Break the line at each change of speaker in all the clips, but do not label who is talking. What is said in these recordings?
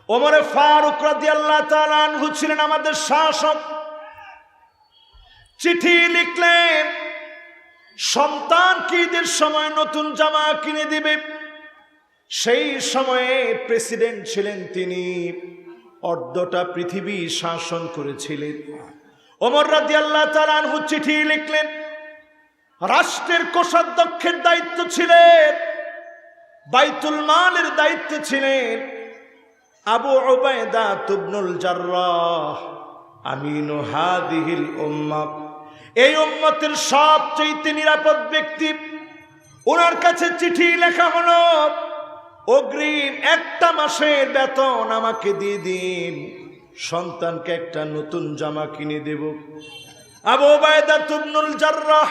ওমরে ফারুক রাদিয়াল্লাহু তাআলা আনহু ছিলেন আমাদের শাসক। চিঠি লিখলেন সন্তানকে ঈদের সময় নতুন জামা কিনে দিবে। সেই সময়ে প্রেসিডেন্ট ছিলেন তিনি, অর্ধটা পৃথিবী শাসন করেছিলেন। ওমর রাদিয়াল্লাহু তাআলা আনহু চিঠি লিখলেন। রাষ্ট্রের কোষাধ্যক্ষের দায়িত্ব ছিলেন, বাইতুল মালের দায়িত্বে ছিলেন আবু উবাইদা ইবনুল জাররাহ আমিনু হাদিহিল উম্মাহ। এই উম্মতের সবচেয়ে নিরাপদ ব্যক্তি। ওনার কাছে চিঠি লেখা হলো, অগ্রিম 1 মাসের বেতন আমাকে দিয়ে দিন, সন্তানকে একটা নতুন জামা কিনে দেব। আবু উবাইদা ইবনুল জাররাহ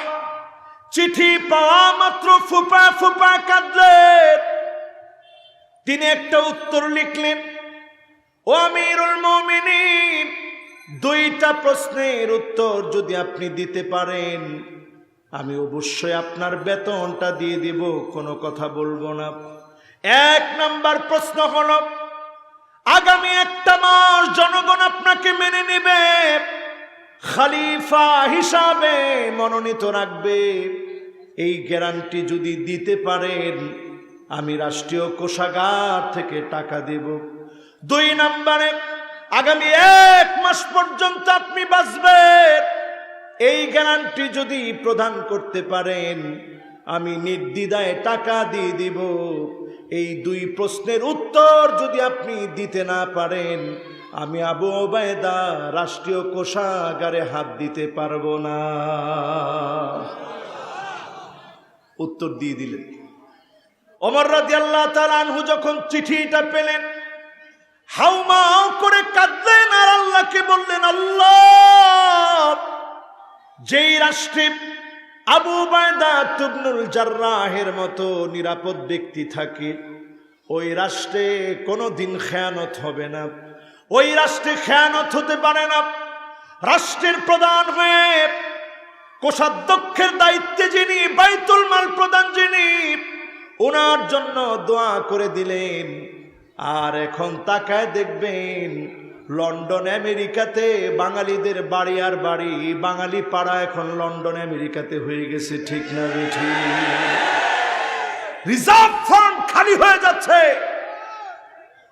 চিঠি পাওয়া মাত্র ফুপা ফুপা কাঁদলেন। তিনি একটা উত্তর লিখলেন, ও আমিরুল মুমিনিন, 2টা প্রশ্নের উত্তর যদি আপনি দিতে পারেন আমি অবশ্যই আপনার বেতনটা দিয়ে দিব, কোনো কথা বলবো না। 1 নাম্বার প্রশ্ন হলো, আগামী 1 মাস জনগণ আপনাকে মেনে নেবে, খলিফা হিসাবে মনোনীত রাখবে, এই গ্যারান্টি যদি দিতে পারেন আমি রাষ্ট্রীয় কোষাগার থেকে টাকা দেব। 2 নম্বরে, আগামী 1 মাস পর্যন্ত আপনি বাঁচবেন, এই গ্যারান্টি যদি প্রদান করতে পারেন আমি নির্দ্বিধায় টাকা দিয়ে দিব। এই 2 প্রশ্নের উত্তর যদি আপনি দিতে না পারেন আমি আবু উবাইদা রাষ্ট্রীয় কোষাগারে হাত দিতে পারবো না। উত্তর দিয়ে দিলেন। ওমর রাদিয়াল্লাহু তাআলা আনহু যখন চিঠিটা পেলেন হাউমাউ করে কাঁদলেন আর আল্লাহকে বললেন, আল্লাহ, যেই রাষ্ট্রে আবু উবাইদা ইবনুল জাররাহের মতো নিরাপদ ব্যক্তি থাকে ওই রাষ্ট্রে কোনোদিন খেয়ানত হবে না, ওই রাষ্ট্রে খেয়ানত হতে পারে না। রাষ্ট্রের প্রধান হয়ে কোষাধ্যক্ষের দায়িত্বে যিনি, বাইতুল মাল প্রধান যিনি, ওনার জন্য দোয়া করে দিলেন। আর এখন তাকায় দেখবেন লন্ডন আমেরিকাতে বাঙালিদের বাড়ি আর বাড়ি, বাঙালি পাড়া এখন লন্ডন আমেরিকাতে হয়ে গেছে, ঠিক না বেঠি? রিজার্ভ ফান্ড খালি হয়ে যাচ্ছে,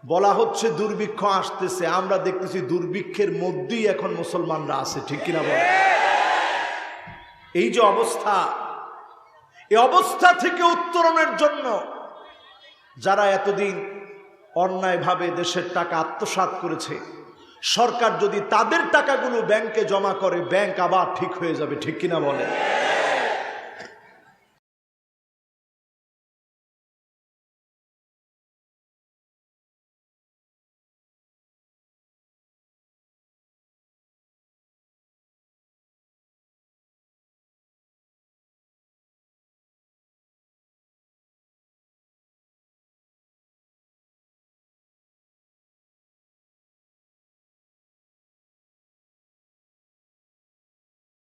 বলা হচ্ছে দুর্ভিক্ষ আসতেছে। আমরা দেখতেছি দুর্ভিক্ষের মধ্যেই এখন মুসলমানরা আছে, ঠিক কিনা বল? এই যে অবস্থা, এই অবস্থা থেকে উত্তরণের জন্য যারা এতদিন অন্যায়ভাবে দেশের টাকা আত্মসাৎ করেছে, সরকার যদি তাদের টাকাগুলো ব্যাংকে জমা করে ব্যাংক আবার ঠিক হয়ে যাবে, ঠিক কিনা বলে?